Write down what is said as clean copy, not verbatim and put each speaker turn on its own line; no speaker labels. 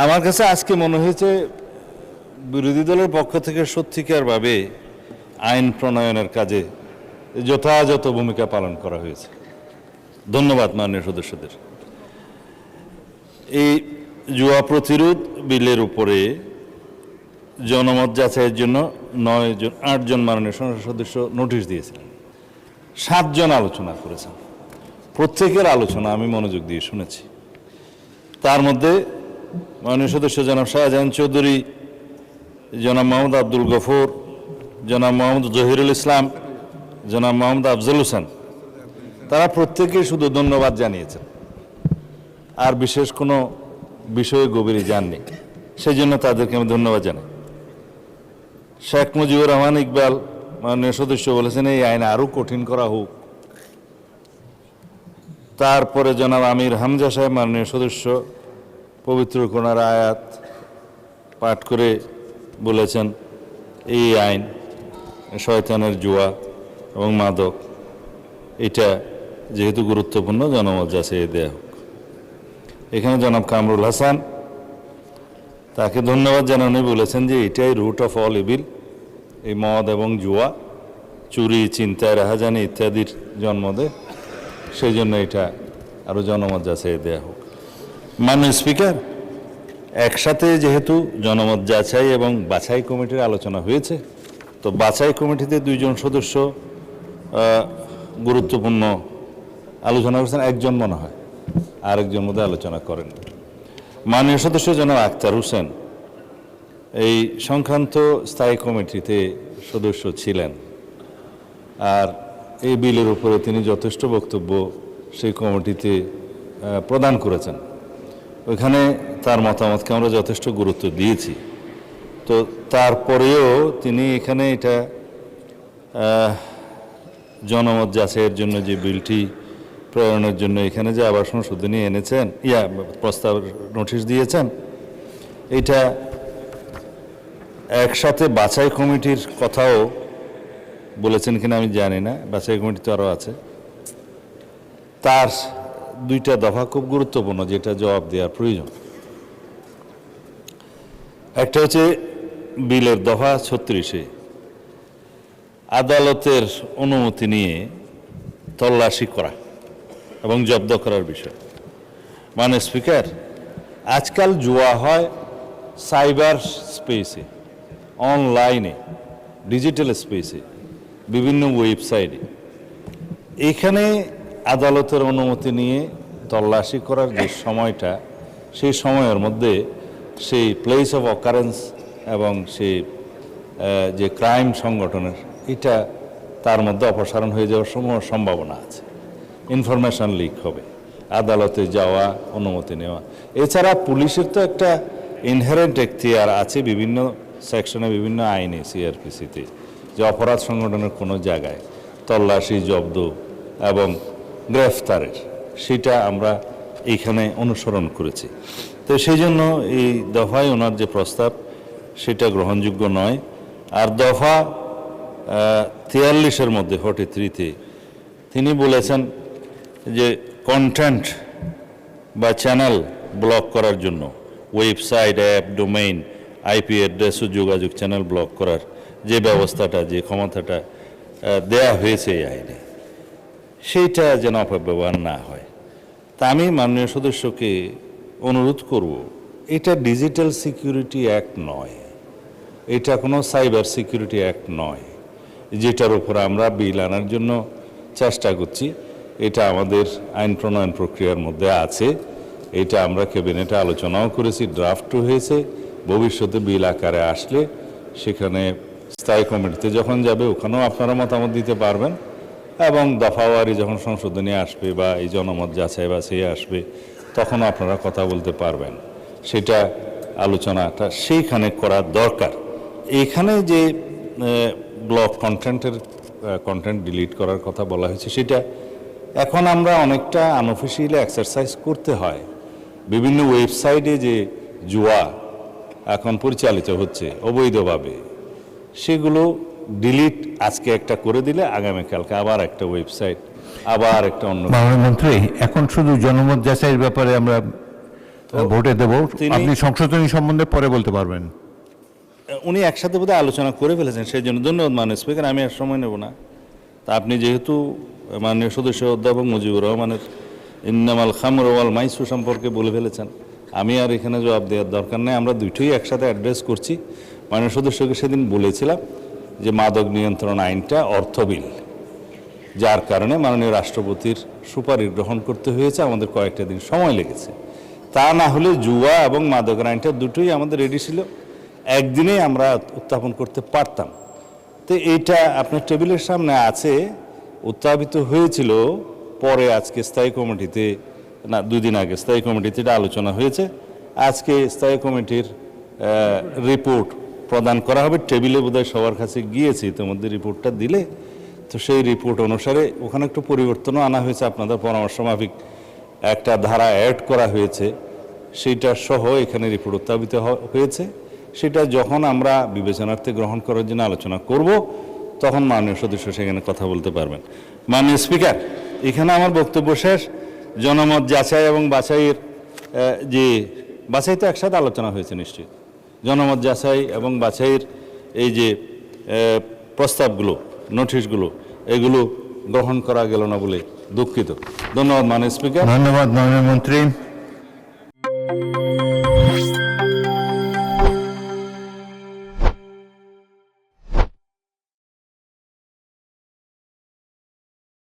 আমার কাছে আজকে মনে হয়েছে বিরোধী দলের পক্ষ থেকে সত্যিকারভাবে আইন প্রণয়নের কাজে যথাযথ ভূমিকা পালন করা হয়েছে। ধন্যবাদ মাননীয় সদস্যদের। এই জুয়া প্রতিরোধ বিলের উপরে জনমত যাচাইয়ের জন্য 8জন মাননীয় সংসদ সদস্য নোটিশ দিয়েছিলেন। 7 জন আলোচনা করেছেন। প্রত্যেকের আলোচনা আমি মনোযোগ দিয়ে শুনেছি। তার মধ্যে মাননীয় সদস্য জনাব শাহজাহান চৌধুরী, জনাব মোহাম্মদ আব্দুল গফুর, জনাব মোহাম্মদ জহিরুল ইসলাম, জনাব মোহাম্মদ আফজল হোসেন, তারা প্রত্যেকেই শুধু ধন্যবাদ জানিয়েছেন, আর বিশেষ কোনো বিষয়ে গভীরে যাননি। সেই জন্য তাদেরকে আমি ধন্যবাদ জানাই। শেখ মুজিবুর রহমান ইকবাল মাননীয় সদস্য বলেছেন এই আইন আরও কঠিন করা হোক। তারপরে জনাব আমির হামজা সাহেব মাননীয় সদস্য পবিত্র কোরআনের আয়াত পাঠ করে বলেছেন এই আইন শয়তানের জুয়া এবং মাদক এটা যেহেতু গুরুত্বপূর্ণ জনমত যাচাই দেয়া হোক। এখানে জনাব কামরুল হাসান, তাকে ধন্যবাদ জানানো, বলেছেন যে এটাই রুট অফ অল ইভিল, এই মদ এবং জুয়া, চুরি, চিন্তায়, রাহাজানি ইত্যাদির জন্ম দেয়, সেই জন্য এটা আরও জনমত যাচাই দেয়া হোক। মাননীয় স্পিকার, একসাথে যেহেতু জনমত যাচাই এবং বাছাই কমিটির আলোচনা হয়েছে, তো বাছাই কমিটিতে 2 জন সদস্য গুরুত্বপূর্ণ আলোচনা করেছেন, একজন মনে হয় আরেকজন মধ্যে আলোচনা করেন। মাননীয় সদস্য জনাব আখতার হোসেন এই সংক্রান্ত স্থায়ী কমিটিতে সদস্য ছিলেন, আর এই বিলের উপরে তিনি যথেষ্ট বক্তব্য সেই কমিটিতে প্রদান করেছেন। ওইখানে তার মতামতকে আমরা যথেষ্ট গুরুত্ব দিয়েছি। তো তারপরেও তিনি এখানে এটা জনমত যাচাইয়ের জন্য যে বিলটি প্রণয়নের জন্য এখানে যে আবার সংশোধনী এনেছেন, প্রস্তাব নোটিশ দিয়েছেন, এটা একসাথে বাছাই কমিটির কথাও বলেছেন কিনা আমি জানি না, বাছাই কমিটি তো আরও আছে। তার 2টা দফা খুব গুরুত্বপূর্ণ, যেটা জবাব দেওয়ার প্রয়োজন। একটা হচ্ছে বিলের দফা 36-এ আদালতের অনুমতি নিয়ে তল্লাশি করা এবং জব্দ করার বিষয়। মাননীয় স্পিকার, আজকাল জুয়া হয় সাইবার স্পেসে, অনলাইনে, ডিজিটাল স্পেসে, বিভিন্ন ওয়েবসাইটে। এখানে আদালতের অনুমতি নিয়ে তল্লাশি করার যে সময়টা, সেই সময়ের মধ্যে সেই প্লেস অফ অকারেন্স এবং সেই যে ক্রাইম সংগঠনের এটা তার মধ্যে অপসারণ হয়ে যাওয়ার সম্ভাবনা আছে। ইনফরমেশন লিক হবে, আদালতে যাওয়া, অনুমতি নেওয়া। এছাড়া পুলিশের তো একটা ইনহেরেন্ট এখতিয়ার আছে বিভিন্ন সেকশনে, বিভিন্ন আইনে, সিআরপিসিতে, যে অপরাধ সংগঠনের কোনো জায়গায় তল্লাশি, জব্দ এবং গ্রেফতারের, সেটা আমরা এইখানে অনুসরণ করেছি। তো সেই জন্য এই দফায় ওনার যে প্রস্তাব সেটা গ্রহণযোগ্য নয়। আর দফা 43-এর মধ্যে 43-তে তিনি বলেছেন যে কন্টেন্ট বা চ্যানেল ব্লক করার জন্য website, app, domain, IP address ও যোগাযোগ চ্যানেল ব্লক করার যে ব্যবস্থাটা, যে ক্ষমতাটা দেয়া হয়েছে এই আইনে, সেইটা যেন অপব্যবহার না হয়। তা আমি মাননীয় সদস্যকে অনুরোধ করব, এটা ডিজিটাল সিকিউরিটি অ্যাক্ট নয়, এটা কোনো সাইবার সিকিউরিটি অ্যাক্ট নয়, যেটার উপর আমরা বিল আনার জন্য চেষ্টা করছি। এটা আমাদের আইন প্রণয়ন প্রক্রিয়ার মধ্যে আছে, এটা আমরা ক্যাবিনেটে আলোচনাও করেছি, ড্রাফটও হয়েছে। ভবিষ্যতে বিল আকারে আসলে সেখানে স্থায়ী কমিটিতে যখন যাবে ওখানেও আপনারা মতামত দিতে পারবেন, এবং দফাওয়ারি যখন সংশোধনী আসবে বা এই জনমত যাচাই বাছাই আসবে তখন আপনারা কথা বলতে পারবেন। সেটা আলোচনাটা সেইখানে করা দরকার। এইখানে যে ব্লক কন্টেন্ট ডিলিট করার কথা বলা হয়েছে, সেটা এখন আমরা অনেকটা আনঅফিসিয়ালি এক্সারসাইজ করতে হয়। বিভিন্ন ওয়েবসাইটে যে জুয়া এখন পরিচালিত হচ্ছে অবৈধভাবে, সেগুলো ডিলিট আজকে একটা করে দিলে আগামীকালকে আবার একটা ওয়েবসাইট, আবার একটা অন্য।
মাননীয় মন্ত্রী, এখন শুধু জনমত যাচাইয়ের ব্যাপারে আমরা ভোটে দেব।
তিনি-
আপনি সংশোধনী সম্বন্ধে পরে বলতে পারবেন।
উনি একসাথে বোধহয় আলোচনা করে ফেলেছেন, সেই জন্য ধন্যবাদ মাননীয় স্পিকার, আমি আর সময় নেব না। তা আপনি যেহেতু মাননীয় সদস্য অধ্যাপক মুজিবুর রহমানের ইন্নামাল খামর ওয়াল মাইসু সম্পর্কে বলে ফেলেছেন, আমি আর এখানে জবাব দেওয়ার দরকার নেই। আমরা দুইটোই একসাথে অ্যাড্রেস করছি। মাননীয় সদস্যকে সেদিন বলেছিলাম যে মাদক নিয়ন্ত্রণ আইনটা অর্থ বিল, যার কারণে মাননীয় রাষ্ট্রপতির সুপারিশ গ্রহণ করতে হয়েছে, আমাদের কয়েকটা দিন সময় লেগেছে। তা না হলে জুয়া এবং মাদকের আইনটা দুটোই আমাদের রেডি ছিল, একদিনেই আমরা উত্থাপন করতে পারতাম। তো এইটা আপনার টেবিলের সামনে আছে, উত্থাপিত হয়েছিল পরে আজকে স্থায়ী কমিটিতে, না 2 দিন আগে স্থায়ী কমিটিতে এটা আলোচনা হয়েছে। আজকে স্থায়ী কমিটির রিপোর্ট প্রদান করা হবে। টেবিলে বোধহয় সবার কাছে গিয়েছে, ইতিমধ্যে রিপোর্টটা দিলে তো সেই রিপোর্ট অনুসারে ওখানে একটু পরিবর্তনও আনা হয়েছে, আপনাদের পরামর্শ মাফিক একটা ধারা অ্যাড করা হয়েছে, সেইটা সহ এখানে রিপোর্ট উত্থাপিত হয়েছে। সেটা যখন আমরা বিবেচনার্থে গ্রহণ করার জন্য আলোচনা করব, তখন মাননীয় সদস্য সেখানে কথা বলতে পারবেন। মাননীয় স্পিকার, এখানে আমার বক্তব্য শেষ। জনমত যাচাই এবং বাছাইয়ের যে বাছাই তো একসাথে আলোচনা হয়েছে নিশ্চয়ই, জনমত যাচাই এবং বাছাইয়ের এই যে প্রস্তাবগুলো, নোটিশগুলো, এগুলো গ্রহণ করা গেল না বলে দুঃখিত। ধন্যবাদ মাননীয় স্পিকার।
ধন্যবাদ মাননীয় মন্ত্রী।